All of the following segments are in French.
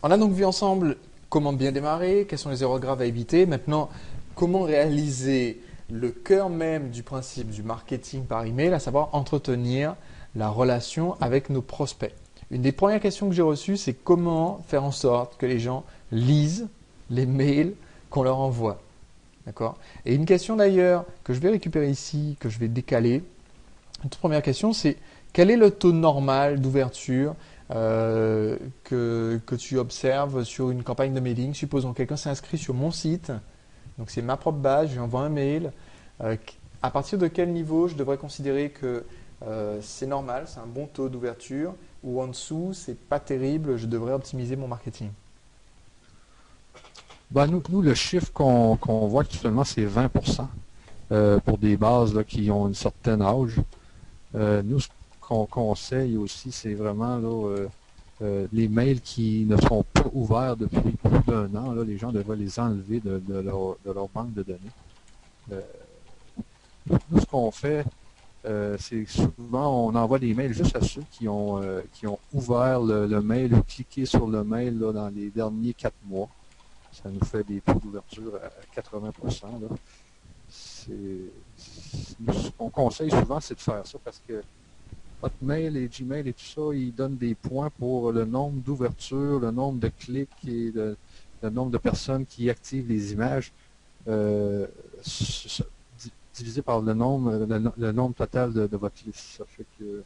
On a donc vu ensemble comment bien démarrer, quelles sont les erreurs graves à éviter. Maintenant, comment réaliser le cœur même du principe du marketing par email, à savoir entretenir la relation avec nos prospects. Une des premières questions que j'ai reçues, c'est comment faire en sorte que les gens lisent les mails qu'on leur envoie. D'accord? Et une question d'ailleurs que je vais récupérer ici, que je vais décaler. Une toute première question, c'est quel est le taux normal d'ouverture que tu observes sur une campagne de mailing? Supposons que quelqu'un s'est inscrit sur mon site, donc c'est ma propre base, je lui envoie un mail. À partir de quel niveau je devrais considérer que c'est normal, c'est un bon taux d'ouverture, ou en dessous, c'est pas terrible, je devrais optimiser mon marketing? Ben, nous, le chiffre qu'on voit actuellement, c'est 20% pour des bases là, qui ont une certaine âge. Nous, ce qu'on conseille aussi, c'est vraiment là, les mails qui ne sont pas ouverts depuis plus d'un an. Là, les gens devraient les enlever de leur banque de données. Euh, nous, ce qu'on fait, c'est souvent, on envoie des mails juste à ceux qui ont ouvert le mail ou cliqué sur le mail là, dans les derniers 4 mois. Ça nous fait des taux d'ouverture à 80%. Là. Ce qu'on conseille souvent, c'est de faire ça parce que Hotmail et Gmail et tout ça, ils donnent des points pour le nombre d'ouvertures, le nombre de clics et le nombre de personnes qui activent les images euh, divisé par le nombre total de votre liste. Ça fait que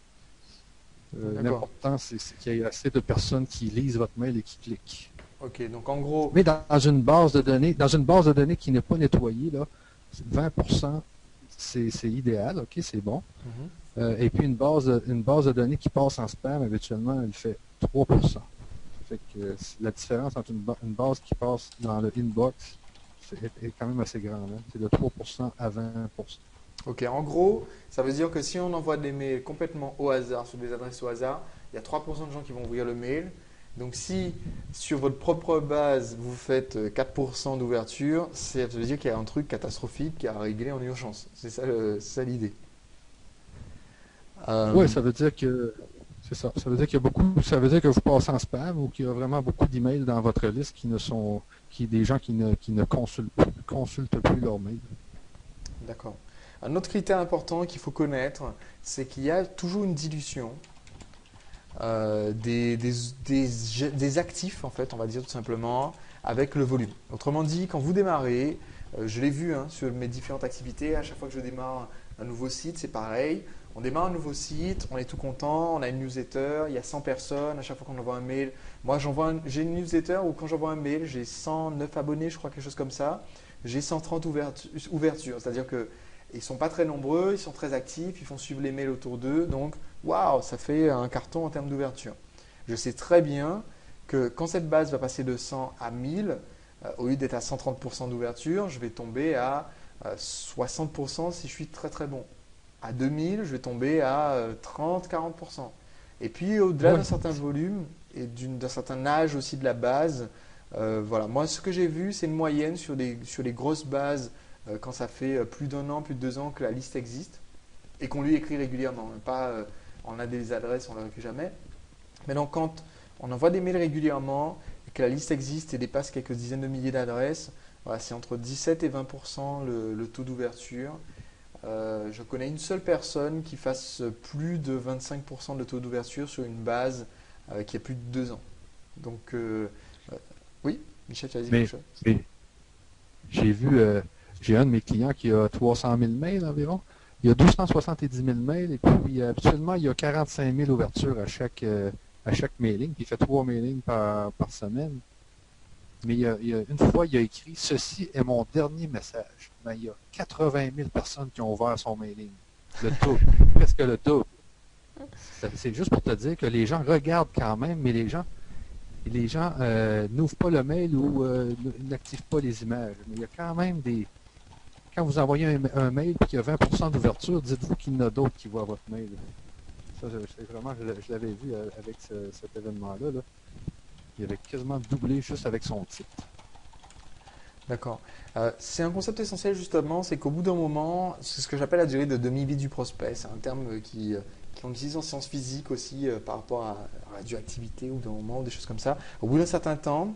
D'accord. l'important, c'est qu'il y ait assez de personnes qui lisent votre mail et qui cliquent. Ok, donc en gros, Mais dans une base de données, qui n'est pas nettoyée, là, 20%, c'est idéal, ok, c'est bon. mhm. Et puis une base de données qui passe en spam, habituellement, elle fait 3%. Ça fait que la différence entre une base qui passe dans le inbox est quand même assez grande. Hein. C'est de 3% à 20%. Ok, en gros, ça veut dire que si on envoie des mails complètement au hasard, sur des adresses au hasard, il y a 3% de gens qui vont ouvrir le mail. Donc si sur votre propre base, vous faites 4% d'ouverture, ça veut dire qu'il y a un truc catastrophique à régler en urgence. C'est ça l'idée. Oui, Euh, ça veut dire que c'est ça. Ça veut dire qu'il y a ça veut dire que vous passez en spam ou qu'il y a vraiment beaucoup d'emails dans votre liste des gens qui ne consultent plus leur mail. d'accord. Un autre critère important qu'il faut connaître, c'est qu'il y a toujours une dilution des actifs, en fait, on va dire tout simplement, avec le volume. Autrement dit, quand vous démarrez, je l'ai vu hein, sur mes différentes activités, à chaque fois que je démarre un nouveau site, c'est pareil. On démarre un nouveau site, on est tout content, on a une newsletter, il y a 100 personnes, à chaque fois qu'on envoie un mail. Moi, j'ai une newsletter où quand j'envoie un mail, j'ai 109 abonnés, je crois, quelque chose comme ça. J'ai 130 ouvertures, c'est-à-dire que ils sont pas très nombreux, ils sont très actifs, ils font suivre les mails autour d'eux, donc waouh, ça fait un carton en termes d'ouverture. Je sais très bien que quand cette base va passer de 100 à 1000, au lieu d'être à 130% d'ouverture, je vais tomber à 60% si je suis très très bon. À 2000, je vais tomber à 30-40%. Et puis au-delà Oui, d'un certain volume et d'un certain âge aussi de la base, voilà. Moi, ce que j'ai vu, c'est une moyenne sur les grosses bases quand ça fait plus d'un an, plus de 2 ans que la liste existe et qu'on lui écrit régulièrement. Pas, on a des adresses, on ne leur écrit jamais. Mais donc, quand on envoie des mails régulièrement et que la liste existe et dépasse quelques dizaines de milliers d'adresses, voilà, c'est entre 17 et 20% le taux d'ouverture. Je connais une seule personne qui fasse plus de 25% de taux d'ouverture sur une base qui a plus de 2 ans. Donc, euh, oui, Michel, tu as dit quelque mais, chose? mais j'ai un de mes clients qui a 300 000 mails environ. Il y a 270 000 mails et puis habituellement, il y a 45 000 ouvertures à chaque mailing. Puis il fait 3 mailings par semaine. Mais une fois, il a écrit «Ceci est mon dernier message». Mais il y a 80 000 personnes qui ont ouvert son mailing. Le double, presque le double. C'est juste pour te dire que les gens regardent quand même, mais les gens n'ouvrent pas le mail ou n'activent pas les images. Mais il y a quand même des... Quand vous envoyez un mail et qu'il y a 20% d'ouverture, dites-vous qu'il y en a d'autres qui voient votre mail. Ça, c'est vraiment, je l'avais vu avec cet événement-là. Là. Il avait quasiment doublé juste avec son titre. D'accord. C'est un concept essentiel justement, c'est qu'au bout d'un moment, c'est ce que j'appelle la durée de demi-vie du prospect. C'est un terme qui ont utilisé en sciences physiques aussi par rapport à la radioactivité ou ou des choses comme ça. Au bout d'un certain temps,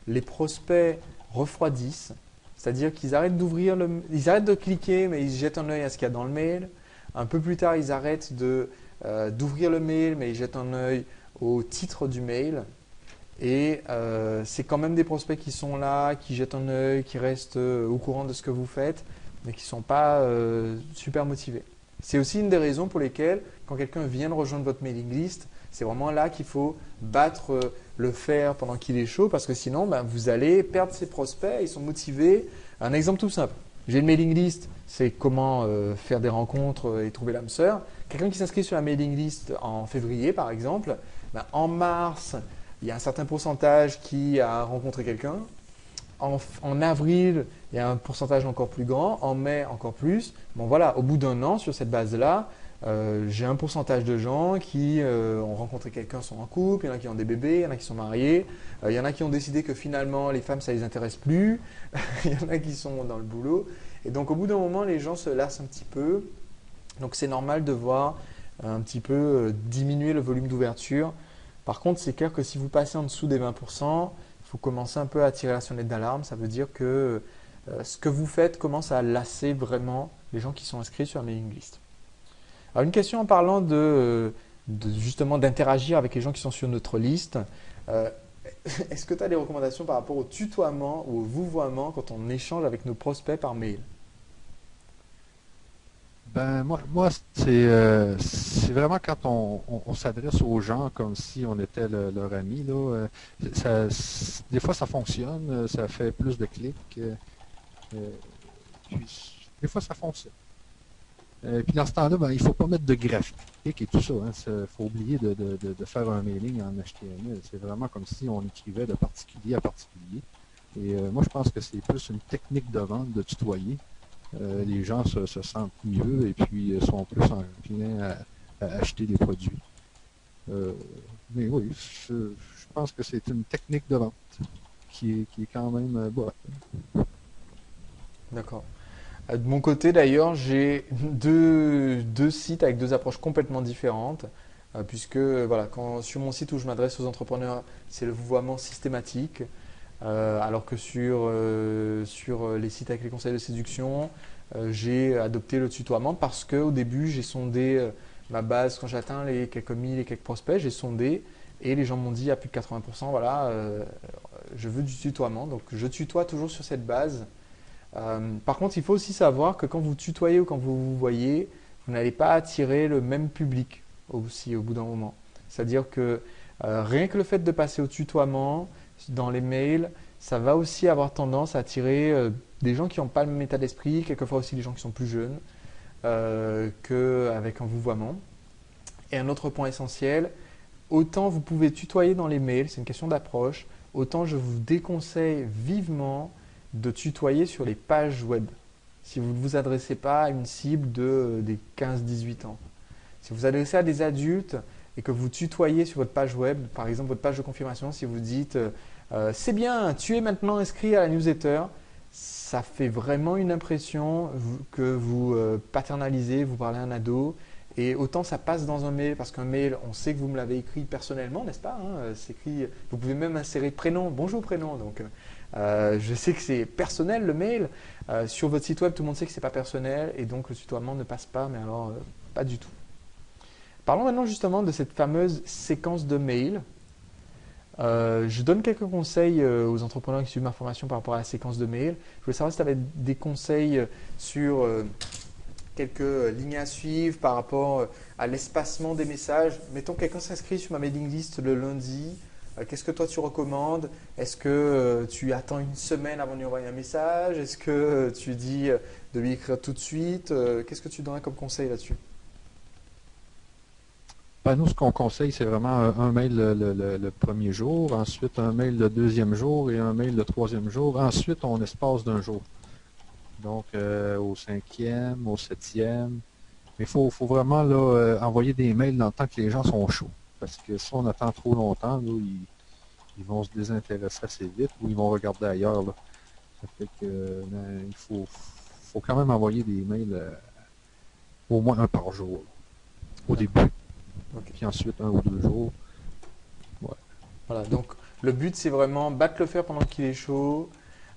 les prospects refroidissent, c'est-à-dire qu'ils arrêtent ils arrêtent de cliquer, mais ils jettent un œil à ce qu'il y a dans le mail. Un peu plus tard, ils arrêtent d'ouvrir le mail, mais ils jettent un œil au titre du mail. Et c'est quand même des prospects qui sont là, qui jettent un œil, qui restent au courant de ce que vous faites, mais qui ne sont pas super motivés. C'est aussi une des raisons pour lesquelles, quand quelqu'un vient de rejoindre votre mailing list, c'est vraiment là qu'il faut battre le fer pendant qu'il est chaud, parce que sinon, vous allez perdre ses prospects, ils sont motivés. Un exemple tout simple. J'ai une mailing list, c'est comment faire des rencontres et trouver l'âme sœur. Quelqu'un qui s'inscrit sur la mailing list en février, par exemple, en mars, il y a un certain pourcentage qui a rencontré quelqu'un. En avril, il y a un pourcentage encore plus grand. En mai, encore plus. Bon voilà, au bout d'un an, sur cette base-là, j'ai un pourcentage de gens qui ont rencontré quelqu'un, sont en couple, il y en a qui ont des bébés, il y en a qui sont mariés, il y en a qui ont décidé que finalement les femmes ça les intéresse plus, il y en a qui sont dans le boulot. Et donc au bout d'un moment, les gens se lassent un petit peu. Donc c'est normal de voir un petit peu diminuer le volume d'ouverture. Par contre, c'est clair que si vous passez en dessous des 20%, il faut commencer un peu à tirer la sonnette d'alarme. Ça veut dire que ce que vous faites commence à lasser vraiment les gens qui sont inscrits sur la mailing list. Alors une question en parlant justement d'interagir avec les gens qui sont sur notre liste. Est-ce que tu as des recommandations par rapport au tutoiement ou au vouvoiement quand on échange avec nos prospects par mail? Ben, moi c'est vraiment quand on s'adresse aux gens comme si on était leur ami, là, des fois ça fonctionne, ça fait plus de clics, euh, puis des fois ça fonctionne. Puis dans ce temps-là, ben, il ne faut pas mettre de graphique et tout ça. Il faut oublier de faire un mailing en HTML. C'est vraiment comme si on écrivait de particulier à particulier. Et moi, je pense que c'est plus une technique de vente de tutoyer. Les gens se sentent mieux et puis sont plus enclins à acheter des produits. Euh, mais oui, je pense que c'est une technique de vente qui est quand même bonne. D'accord. De mon côté d'ailleurs, j'ai deux sites avec deux approches complètement différentes, puisque voilà, sur mon site où je m'adresse aux entrepreneurs, c'est le vouvoiement systématique, alors que sur les sites avec les conseils de séduction, j'ai adopté le tutoiement parce qu'au début, j'ai sondé ma base quand j'atteins les quelques mille et quelques prospects, j'ai sondé et les gens m'ont dit à plus de 80%, voilà, je veux du tutoiement, donc je tutoie toujours sur cette base. Par contre, il faut aussi savoir que quand vous tutoyez ou quand vous vous voyez, vous n'allez pas attirer le même public aussi au bout d'un moment. C'est-à-dire que rien que le fait de passer au tutoiement dans les mails, ça va aussi avoir tendance à attirer des gens qui n'ont pas le même état d'esprit, quelquefois aussi des gens qui sont plus jeunes qu'avec un vouvoiement. Et un autre point essentiel, autant vous pouvez tutoyer dans les mails, c'est une question d'approche, autant je vous déconseille vivement de tutoyer sur les pages web si vous ne vous adressez pas à une cible des 15-18 ans. Si vous vous adressez à des adultes et que vous tutoyez sur votre page web, par exemple votre page de confirmation, si vous dites c'est bien, tu es maintenant inscrit à la newsletter, ça fait vraiment une impression que vous paternalisez, vous parlez à un ado. Et autant ça passe dans un mail, parce qu'un mail, on sait que vous me l'avez écrit personnellement, n'est-ce pas, hein, c'est écrit, vous pouvez même insérer prénom, bonjour prénom. Donc, je sais que c'est personnel le mail. Sur votre site web, tout le monde sait que c'est pas personnel et donc le tutoiement ne passe pas, mais alors pas du tout. Parlons maintenant justement de cette fameuse séquence de mail. Je donne quelques conseils aux entrepreneurs qui suivent ma formation par rapport à la séquence de mail. Je voulais savoir si tu avais des conseils sur quelques lignes à suivre par rapport à l'espacement des messages. Mettons quelqu'un s'inscrit sur ma mailing list le lundi. Qu'est-ce que toi tu recommandes? Est-ce que tu attends une semaine avant de lui envoyer un message? Est-ce que tu dis de lui écrire tout de suite? Qu'est-ce que tu donnerais comme conseil là-dessus? Ben, nous, ce qu'on conseille, c'est vraiment un mail le premier jour, ensuite un mail le deuxième jour et un mail le troisième jour. Ensuite, on espace d'un jour. Donc, au cinquième, au septième. Mais il faut vraiment là, envoyer des mails dans le temps que les gens sont chauds. Parce que si on attend trop longtemps, là, ils vont se désintéresser assez vite ou ils vont regarder ailleurs. Là. Ça fait que il faut quand même envoyer des mails au moins un par jour au début. Ok. Puis ensuite, 1 ou 2 jours. Ouais. Voilà, donc le but c'est vraiment battre le fer pendant qu'il est chaud,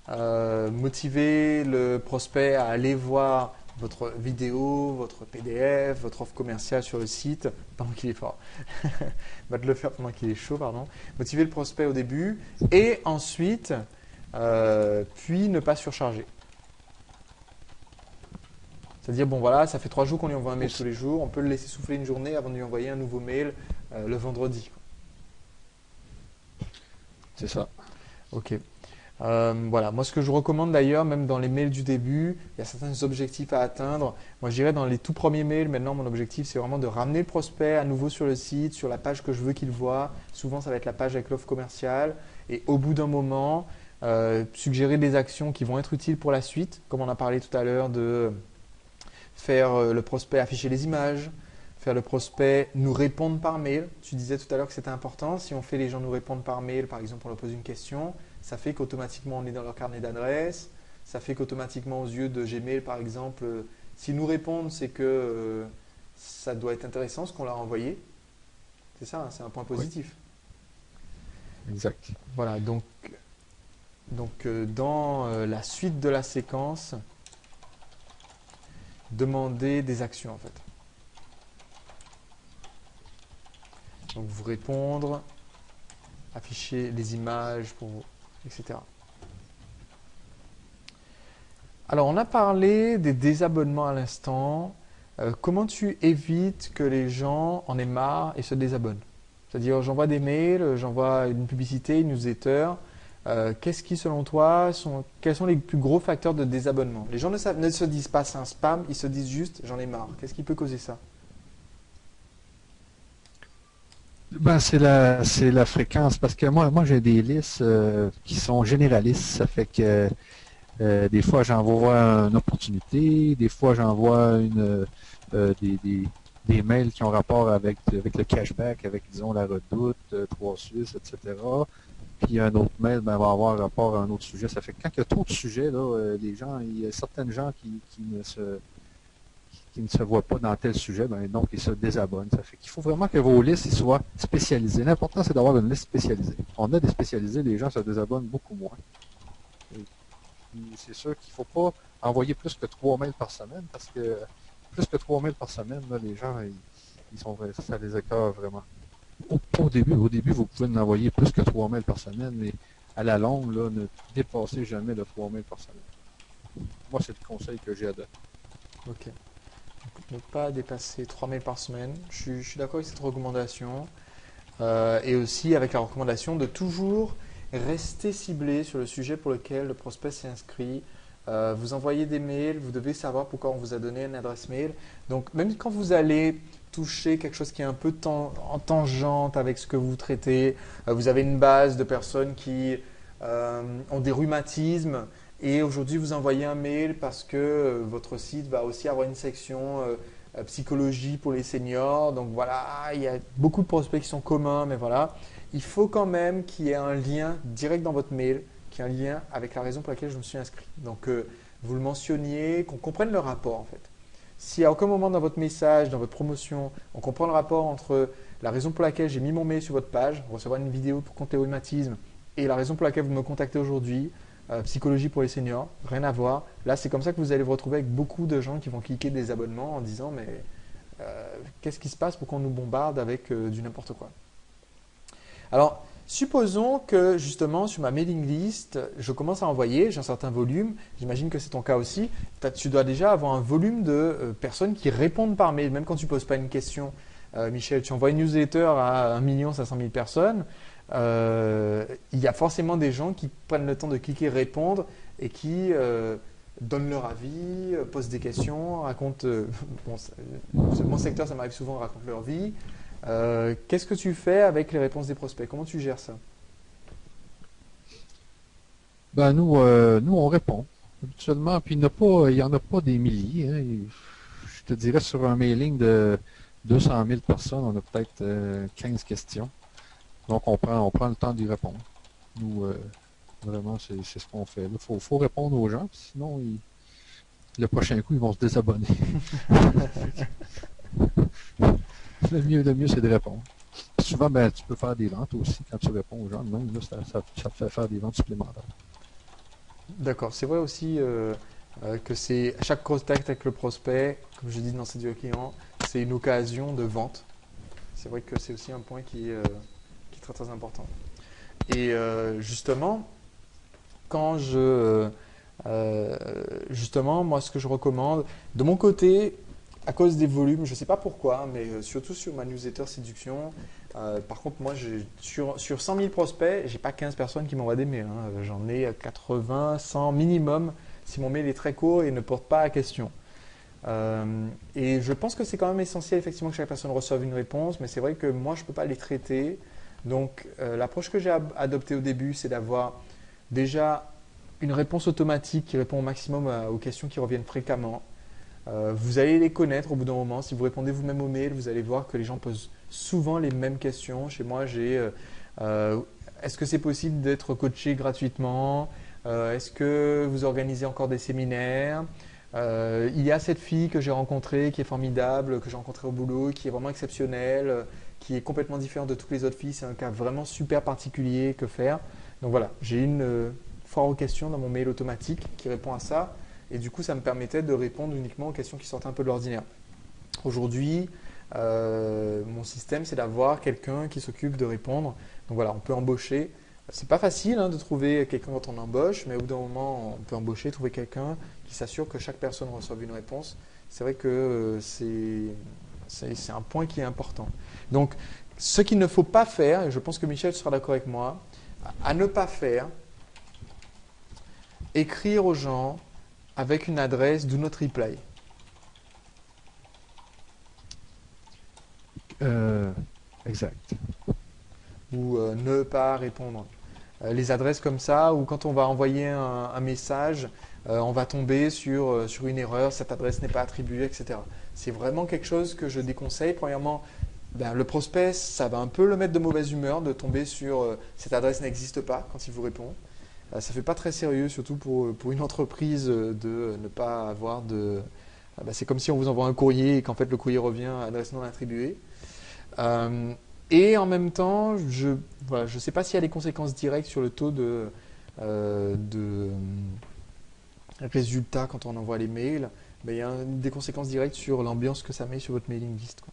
motiver le prospect à aller voir votre vidéo, votre PDF, votre offre commerciale sur le site pendant qu'il est fort. Battre le fer pendant qu'il est chaud, pardon. Motiver le prospect au début et ensuite, puis ne pas surcharger. C'est-à-dire, bon voilà, ça fait 3 jours qu'on lui envoie un mail tous les jours, on peut le laisser souffler une journée avant de lui envoyer un nouveau mail le vendredi. C'est ça. Ok. Voilà, moi ce que je recommande d'ailleurs, même dans les mails du début, il y a certains objectifs à atteindre. Moi je dirais dans les tout premiers mails, maintenant mon objectif c'est vraiment de ramener le prospect à nouveau sur le site, sur la page que je veux qu'il voit. Souvent ça va être la page avec l'offre commerciale. Et au bout d'un moment, suggérer des actions qui vont être utiles pour la suite, comme on a parlé tout à l'heure de faire le prospect afficher les images, faire le prospect nous répondre par mail. Tu disais tout à l'heure que c'était important. Si on fait les gens nous répondre par mail, par exemple on leur pose une question, ça fait qu'automatiquement on est dans leur carnet d'adresse. Ça fait qu'automatiquement aux yeux de Gmail par exemple, s'ils nous répondent, c'est que ça doit être intéressant ce qu'on leur a envoyé. C'est ça, hein, c'est un point positif. Oui. Exact. Voilà, donc dans la suite de la séquence, demander des actions en fait. Donc vous répondre, afficher les images pour vous, etc. Alors on a parlé des désabonnements à l'instant. Comment tu évites que les gens en aient marre et se désabonnent? C'est-à-dire j'envoie des mails, j'envoie une publicité, une newsletter. Qu'est-ce qui selon toi quels sont les plus gros facteurs de désabonnement? Les gens ne se disent pas c'est un spam, ils se disent juste j'en ai marre. Qu'est-ce qui peut causer ça? Ben, c'est la fréquence, parce que moi j'ai des listes qui sont généralistes. Ça fait que des fois j'envoie une opportunité, des fois j'envoie des mails qui ont rapport avec le cashback, avec disons la redoute, 3 Suisses, etc. Puis un autre mail va avoir rapport à un autre sujet. Ça fait que quand il y a trop de sujets, là, il y a certaines gens qui ne se voient pas dans tel sujet, donc ils se désabonnent. Ça fait qu'il faut vraiment que vos listes soient spécialisées. L'important, c'est d'avoir une liste spécialisée. On a des spécialisés, les gens se désabonnent beaucoup moins. Et puis, c'est sûr qu'il ne faut pas envoyer plus que 3 mails par semaine, parce que plus que 3 mails par semaine, là, les gens, ça les écœure vraiment. Au début, vous pouvez en envoyer plus que 3 mails par semaine, mais à la longue, là, ne dépassez jamais le 3 mails par semaine. Moi, c'est le conseil que j'ai à donner. Ok. Ne pas dépasser 3 mails par semaine. Je suis d'accord avec cette recommandation. Et aussi avec la recommandation de toujours rester ciblé sur le sujet pour lequel le prospect s'est inscrit. Vous envoyez des mails, vous devez savoir pourquoi on vous a donné une adresse mail. Donc même quand vous allez toucher quelque chose qui est un peu en tangente avec ce que vous traitez, vous avez une base de personnes qui ont des rhumatismes et aujourd'hui vous envoyez un mail parce que votre site va aussi avoir une section psychologie pour les seniors. Donc voilà, il y a beaucoup de prospects qui sont communs, mais voilà, il faut quand même qu'il y ait un lien direct dans votre mail, qu'il y ait un lien avec la raison pour laquelle je me suis inscrit. Donc vous le mentionniez, qu'on comprenne le rapport en fait. Si à aucun moment dans votre message, dans votre promotion, on comprend le rapport entre la raison pour laquelle j'ai mis mon mail sur votre page, recevoir une vidéo pour contre les rhumatismes, et la raison pour laquelle vous me contactez aujourd'hui, psychologie pour les seniors, rien à voir. Là, c'est comme ça que vous allez vous retrouver avec beaucoup de gens qui vont cliquer des abonnements en disant mais qu'est-ce qui se passe pour qu'on nous bombarde avec du n'importe quoi. Alors, supposons que justement sur ma mailing list, je commence à envoyer, j'ai un certain volume, j'imagine que c'est ton cas aussi, tu dois déjà avoir un volume de personnes qui répondent par mail, même quand tu ne poses pas une question. Michel, tu envoies une newsletter à 1 500 000 personnes, il y a forcément des gens qui prennent le temps de cliquer répondre et qui donnent leur avis, posent des questions, racontent. Mon secteur, ça m'arrive souvent, racontent leur vie. Qu'est-ce que tu fais avec les réponses des prospects? Comment tu gères ça? Ben, nous, on répond habituellement, puis il n'y en a pas des milliers. Hein. Je te dirais, sur un mailing de 200 000 personnes, on a peut-être 15 questions. Donc, on prend le temps d'y répondre. Nous, vraiment, c'est ce qu'on fait. Il faut répondre aux gens, sinon, le prochain coup, ils vont se désabonner. Le mieux, c'est de répondre. Souvent, ben, tu peux faire des ventes aussi quand tu réponds aux gens. Même, là, ça te fait faire des ventes supplémentaires. D'accord. C'est vrai aussi que c'est chaque contact avec le prospect, comme je dis dans cette vidéo client, c'est une occasion de vente. C'est vrai que c'est aussi un point qui est très très important. Et justement, quand justement, moi, ce que je recommande, de mon côté, à cause des volumes, je ne sais pas pourquoi, mais surtout sur ma newsletter séduction, par contre, moi, sur 100 000 prospects, j'ai pas 15 personnes qui m'envoient des mails, hein. J'en ai 80, 100 minimum si mon mail est très court et ne porte pas à question. Et je pense que c'est quand même essentiel effectivement que chaque personne reçoive une réponse, mais c'est vrai que moi je ne peux pas les traiter. Donc l'approche que j'ai adoptée au début, c'est d'avoir déjà une réponse automatique qui répond au maximum aux questions qui reviennent fréquemment. Vous allez les connaître au bout d'un moment. Si vous répondez vous-même aux mails, vous allez voir que les gens posent souvent les mêmes questions. Chez moi, j'ai est-ce que c'est possible d'être coaché gratuitement? Est-ce que vous organisez encore des séminaires? Il y a cette fille que j'ai rencontrée, qui est formidable, que j'ai rencontrée au boulot, qui est vraiment exceptionnelle, qui est complètement différente de toutes les autres filles. C'est un cas vraiment super particulier. Que faire? Donc voilà, j'ai une foire aux questions dans mon mail automatique qui répond à ça. Et du coup, ça me permettait de répondre uniquement aux questions qui sortaient un peu de l'ordinaire. Aujourd'hui, mon système, c'est d'avoir quelqu'un qui s'occupe de répondre. Donc voilà, on peut embaucher. C'est pas facile hein, de trouver quelqu'un quand on embauche, mais au bout d'un moment, on peut embaucher, trouver quelqu'un qui s'assure que chaque personne reçoive une réponse. C'est vrai que c'est un point qui est important. Donc, ce qu'il ne faut pas faire, et je pense que Michel sera d'accord avec moi, à ne pas faire, écrire aux gens avec une adresse do not reply. Exact. Ou ne pas répondre. Les adresses comme ça, ou quand on va envoyer un message, on va tomber sur une erreur, cette adresse n'est pas attribuée, etc. C'est vraiment quelque chose que je déconseille. Premièrement, ben, le prospect, ça va un peu le mettre de mauvaise humeur de tomber sur cette adresse n'existe pas quand il vous répond. Ça ne fait pas très sérieux, surtout pour une entreprise, de ne pas avoir de. Ben, c'est comme si on vous envoie un courrier et qu'en fait le courrier revient à adresse non attribuée. Et en même temps, je ne sais pas s'il y a des conséquences directes sur le taux de résultats quand on envoie les mails. Mais il y a des conséquences directes sur l'ambiance que ça met sur votre mailing list, quoi.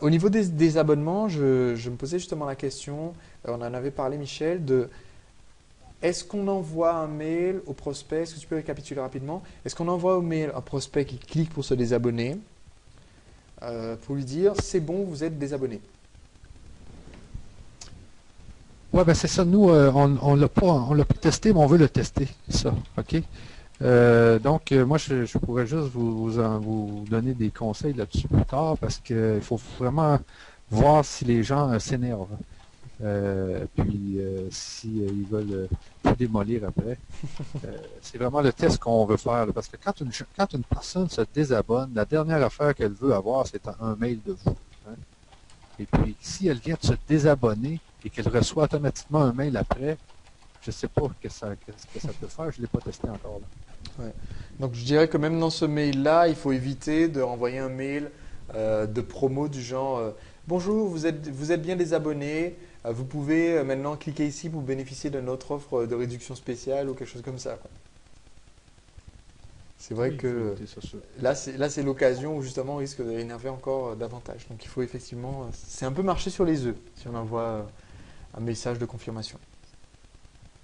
Au niveau des abonnements, je me posais justement la question, on en avait parlé Michel, de est-ce qu'on envoie un mail au prospect? Est-ce que tu peux récapituler rapidement? Est-ce qu'on envoie un mail à un prospect qui clique pour se désabonner pour lui dire c'est bon, vous êtes désabonné? Ouais, ben c'est ça. Nous, on l'a pas testé, mais on veut le tester, ça. OK? Donc, moi, je pourrais juste vous donner des conseils là-dessus plus tard parce qu'il faut vraiment voir si les gens s'énervent. Puis, si ils veulent tout démolir après. C'est vraiment le test qu'on veut faire. Là, parce que quand une personne se désabonne, la dernière affaire qu'elle veut avoir, c'est un mail de vous. Hein. Et puis, si elle vient de se désabonner et qu'elle reçoit automatiquement un mail après, je ne sais pas qu'est-ce que ça peut faire. Je ne l'ai pas testé encore. Là. Ouais. Donc je dirais que même dans ce mail-là, il faut éviter de renvoyer un mail de promo du genre bonjour, vous êtes bien désabonné, vous pouvez maintenant cliquer ici pour bénéficier de notre offre de réduction spéciale ou quelque chose comme ça, quoi. C'est vrai Oui, que ça, là c'est l'occasion où justement on risque d'énerver encore davantage. Donc il faut effectivement, c'est un peu marcher sur les œufs si on envoie un message de confirmation.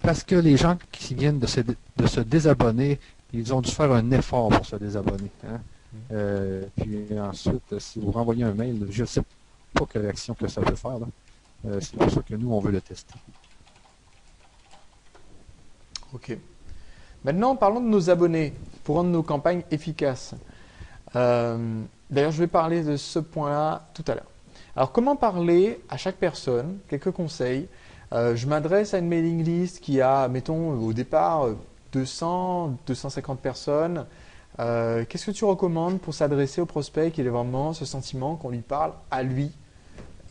Parce que les gens qui viennent de se désabonner, ils ont dû faire un effort pour se désabonner. Hein? Puis ensuite, si vous renvoyez un mail, je ne sais pas quelle réaction que ça peut faire. Là. C'est pour ça que nous, on veut le tester. Ok. Maintenant, parlons de nos abonnés pour rendre nos campagnes efficaces. D'ailleurs, je vais parler de ce point-là tout à l'heure. Alors, comment parler à chaque personne? Quelques conseils. Je m'adresse à une mailing list qui a, mettons, au départ, 200, 250 personnes. Qu'est-ce que tu recommandes pour s'adresser au prospect qui ait vraiment ce sentiment qu'on lui parle à lui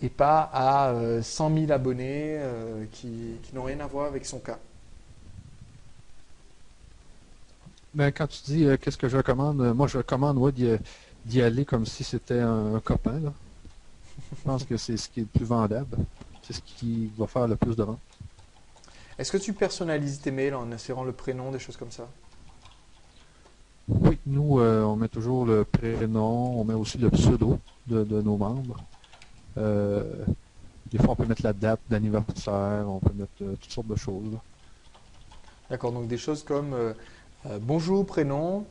et pas à 100 000 abonnés qui n'ont rien à voir avec son cas? Ben, quand tu dis qu'est-ce que je recommande, moi je recommande d'y aller comme si c'était un copain, là. Je pense que c'est ce qui est le plus vendable. C'est ce qui va faire le plus de ventes. Est-ce que tu personnalises tes mails en insérant le prénom, des choses comme ça? Oui, nous, on met toujours le prénom, on met aussi le pseudo de nos membres. Euh, des fois, on peut mettre la date d'anniversaire, on peut mettre toutes sortes de choses, là. D'accord, donc des choses comme bonjour, prénom,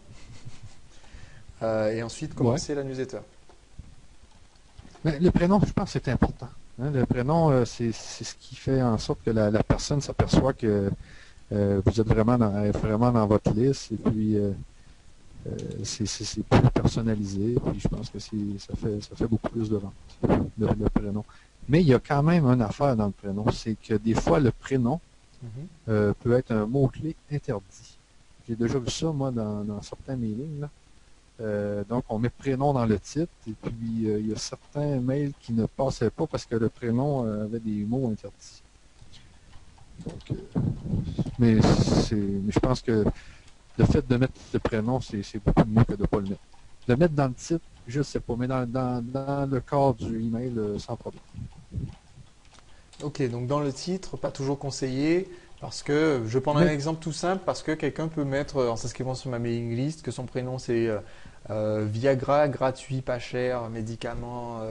et ensuite Ouais. commencer la newsletter. Mais le prénom, je pense que c'est important. Hein. Le prénom, c'est ce qui fait en sorte que la personne s'aperçoit que vous êtes vraiment dans votre liste et puis c'est plus personnalisé. Puis je pense que ça fait beaucoup plus de ventes, le prénom. Mais il y a quand même une affaire dans le prénom, c'est que des fois le prénom Mhm. peut être un mot-clé interdit. J'ai déjà vu ça, moi, dans certains mailings, là. Donc, on met prénom dans le titre, et puis il y a certains mails qui ne passaient pas parce que le prénom avait des mots interdits. Donc, mais je pense que le fait de mettre le prénom, c'est beaucoup mieux que de ne pas le mettre. Le mettre dans le titre, je ne sais pas, mais dans le corps du email, sans problème. Ok, donc dans le titre, pas toujours conseillé, parce que, je vais prendre un Mais, exemple tout simple, parce que quelqu'un peut mettre, en s'inscrivant sur ma mailing list, que son prénom c'est Viagra, gratuit, pas cher, médicament,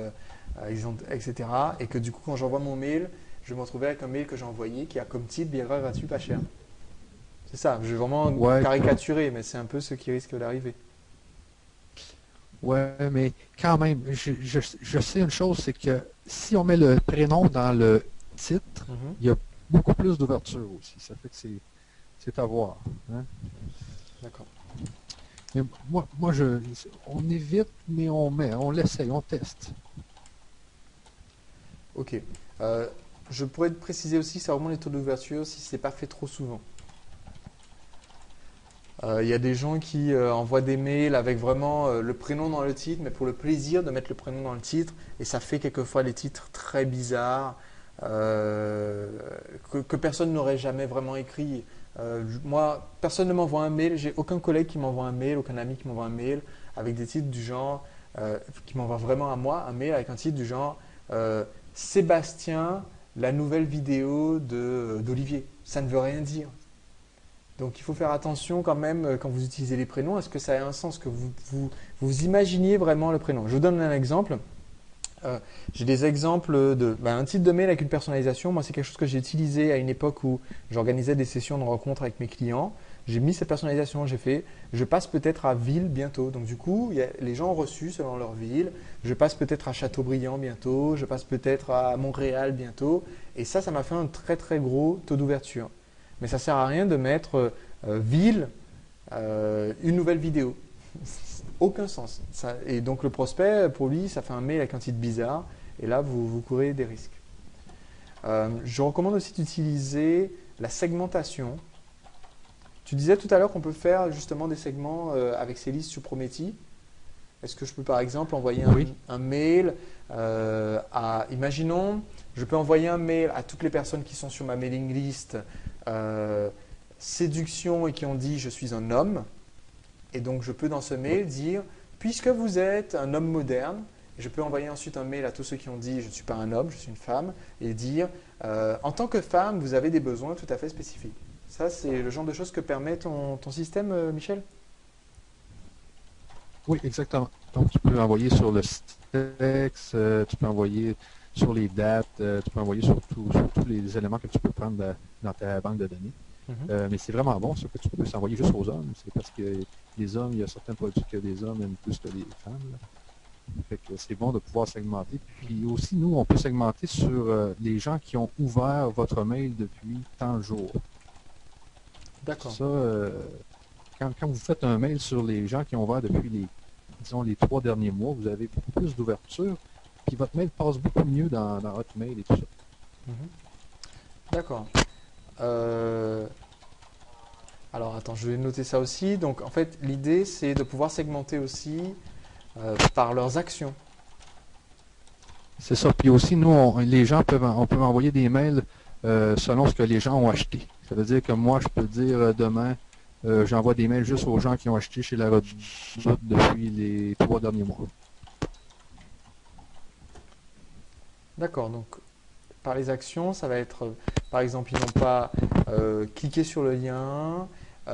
etc. Et que du coup, quand j'envoie mon mail, je vais me retrouver avec un mail que j'ai envoyé qui a comme titre Viagra, gratuit, pas cher. C'est ça, je vais vraiment ouais, caricaturer, mais c'est un peu ce qui risque d'arriver. ouais, mais quand même, je sais une chose, c'est que si on met le prénom dans le titre, Mhm. il y a beaucoup plus d'ouverture aussi. Ça fait que c'est à voir. Hein. D'accord. Mais on évite, mais on l'essaye, on teste. Ok. Euh, je pourrais te préciser aussi, c'est vraiment les taux d'ouverture si c'est pas fait trop souvent. Il y a des gens qui envoient des mails avec vraiment le prénom dans le titre, mais pour le plaisir de mettre le prénom dans le titre, et ça fait quelquefois des titres très bizarres que personne n'aurait jamais vraiment écrit. Moi, personne ne m'envoie un mail, j'ai aucun collègue qui m'envoie un mail, aucun ami qui m'envoie un mail avec des titres du genre, qui m'envoie vraiment à moi un mail avec un titre du genre Sébastien, la nouvelle vidéo d'Olivier. Ça ne veut rien dire. Donc il faut faire attention quand même quand vous utilisez les prénoms, est-ce que ça a un sens, que vous imaginiez vraiment le prénom. Je vous donne un exemple. J'ai des exemples un titre de mail avec une personnalisation. Moi, c'est quelque chose que j'ai utilisé à une époque où j'organisais des sessions de rencontres avec mes clients. J'ai mis cette personnalisation, j'ai fait, je passe peut-être à Ville bientôt. Donc du coup, les gens ont reçu selon leur ville. Je passe peut-être à Châteaubriand bientôt, je passe peut-être à Montréal bientôt. Et ça m'a fait un très très gros taux d'ouverture. Mais ça sert à rien de mettre ville, une nouvelle vidéo. Aucun sens. Et donc le prospect, pour lui, ça fait un mail avec un titre bizarre. Et là, vous courez des risques. Je recommande aussi d'utiliser la segmentation. Tu disais tout à l'heure qu'on peut faire justement des segments avec ces listes sur Prometheus. Est-ce que je peux par exemple envoyer Oui. un mail imaginons, je peux envoyer un mail à toutes les personnes qui sont sur ma mailing list euh, séduction et qui ont dit je suis un homme. Et donc je peux dans ce mail dire puisque vous êtes un homme moderne, je peux envoyer ensuite un mail à tous ceux qui ont dit je ne suis pas un homme, je suis une femme, et dire en tant que femme, vous avez des besoins tout à fait spécifiques. Ça, c'est le genre de choses que permet ton système, Michel? Oui, exactement. Donc, tu peux envoyer sur le texte, tu peux envoyer sur les dates, tu peux envoyer sur tous les éléments que tu peux prendre dans ta banque de données. Mhm. Mais c'est vraiment bon, ça, que tu peux s'envoyer juste aux hommes. C'est parce que les hommes, il y a certains produits que les hommes aiment plus que les femmes, là. Fait que c'est bon de pouvoir segmenter. Puis aussi, nous, on peut segmenter sur les gens qui ont ouvert votre mail depuis tant de jours. D'accord. Ça, quand vous faites un mail sur les gens qui ont ouvert depuis disons, les 3 derniers mois, vous avez beaucoup plus d'ouverture, puis votre mail passe beaucoup mieux dans Hotmail et tout ça. Mhm. D'accord. Euh, alors attends, je vais noter ça aussi. Donc en fait, l'idée c'est de pouvoir segmenter aussi par leurs actions. C'est ça. Puis aussi, nous, les gens on peut envoyer des mails selon ce que les gens ont acheté. Ça veut dire que moi, je peux dire demain, J'envoie des mails juste aux gens qui ont acheté chez la Redoute depuis les 3 derniers mois. D'accord, donc par les actions, ça va être, par exemple, ils n'ont pas cliqué sur le lien,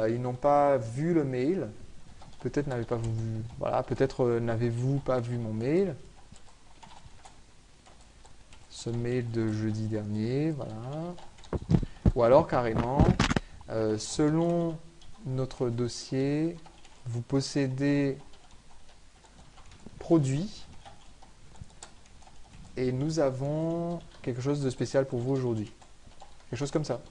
ils n'ont pas vu le mail, peut-être n'avez pas vu, voilà, peut-être n'avez-vous pas vu mon mail, ce mail de jeudi dernier, voilà. Ou alors carrément, selon notre dossier, vous possédez produit et nous avons quelque chose de spécial pour vous aujourd'hui. Quelque chose comme ça.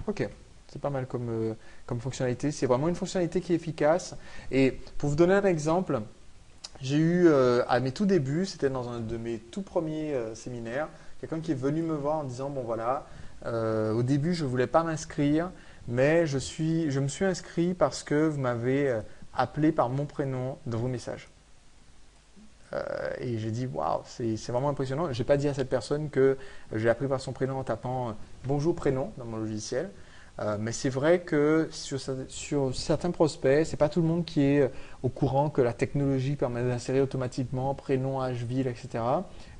Ok, c'est pas mal comme fonctionnalité. C'est vraiment une fonctionnalité qui est efficace. Et pour vous donner un exemple, j'ai eu à mes tout débuts, c'était dans un de mes tout premiers séminaires, quelqu'un qui est venu me voir en disant, bon voilà, au début je ne voulais pas m'inscrire, mais je me suis inscrit parce que vous m'avez appelé par mon prénom dans vos messages. Et j'ai dit, waouh, c'est vraiment impressionnant. Je n'ai pas dit à cette personne que j'ai appris par son prénom en tapant bonjour prénom dans mon logiciel. Mais c'est vrai que sur certains prospects, c'est pas tout le monde qui est au courant que la technologie permet d'insérer automatiquement prénom, âge, ville, etc.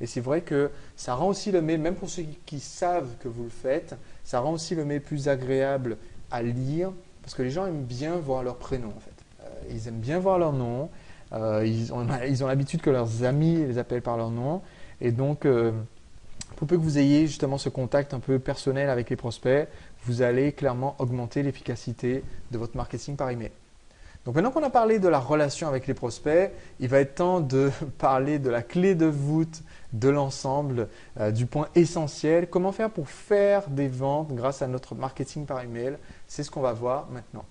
Et c'est vrai que ça rend aussi le mail, même pour ceux qui savent que vous le faites, ça rend aussi le mail plus agréable à lire parce que les gens aiment bien voir leur prénom en fait. Ils aiment bien voir leur nom. Ils ont l'habitude que leurs amis les appellent par leur nom. Et donc, pour peu que vous ayez justement ce contact un peu personnel avec les prospects, vous allez clairement augmenter l'efficacité de votre marketing par email. Donc maintenant qu'on a parlé de la relation avec les prospects, il va être temps de parler de la clé de voûte de l'ensemble, du point essentiel. Comment faire pour faire des ventes grâce à notre marketing par email? C'est ce qu'on va voir maintenant.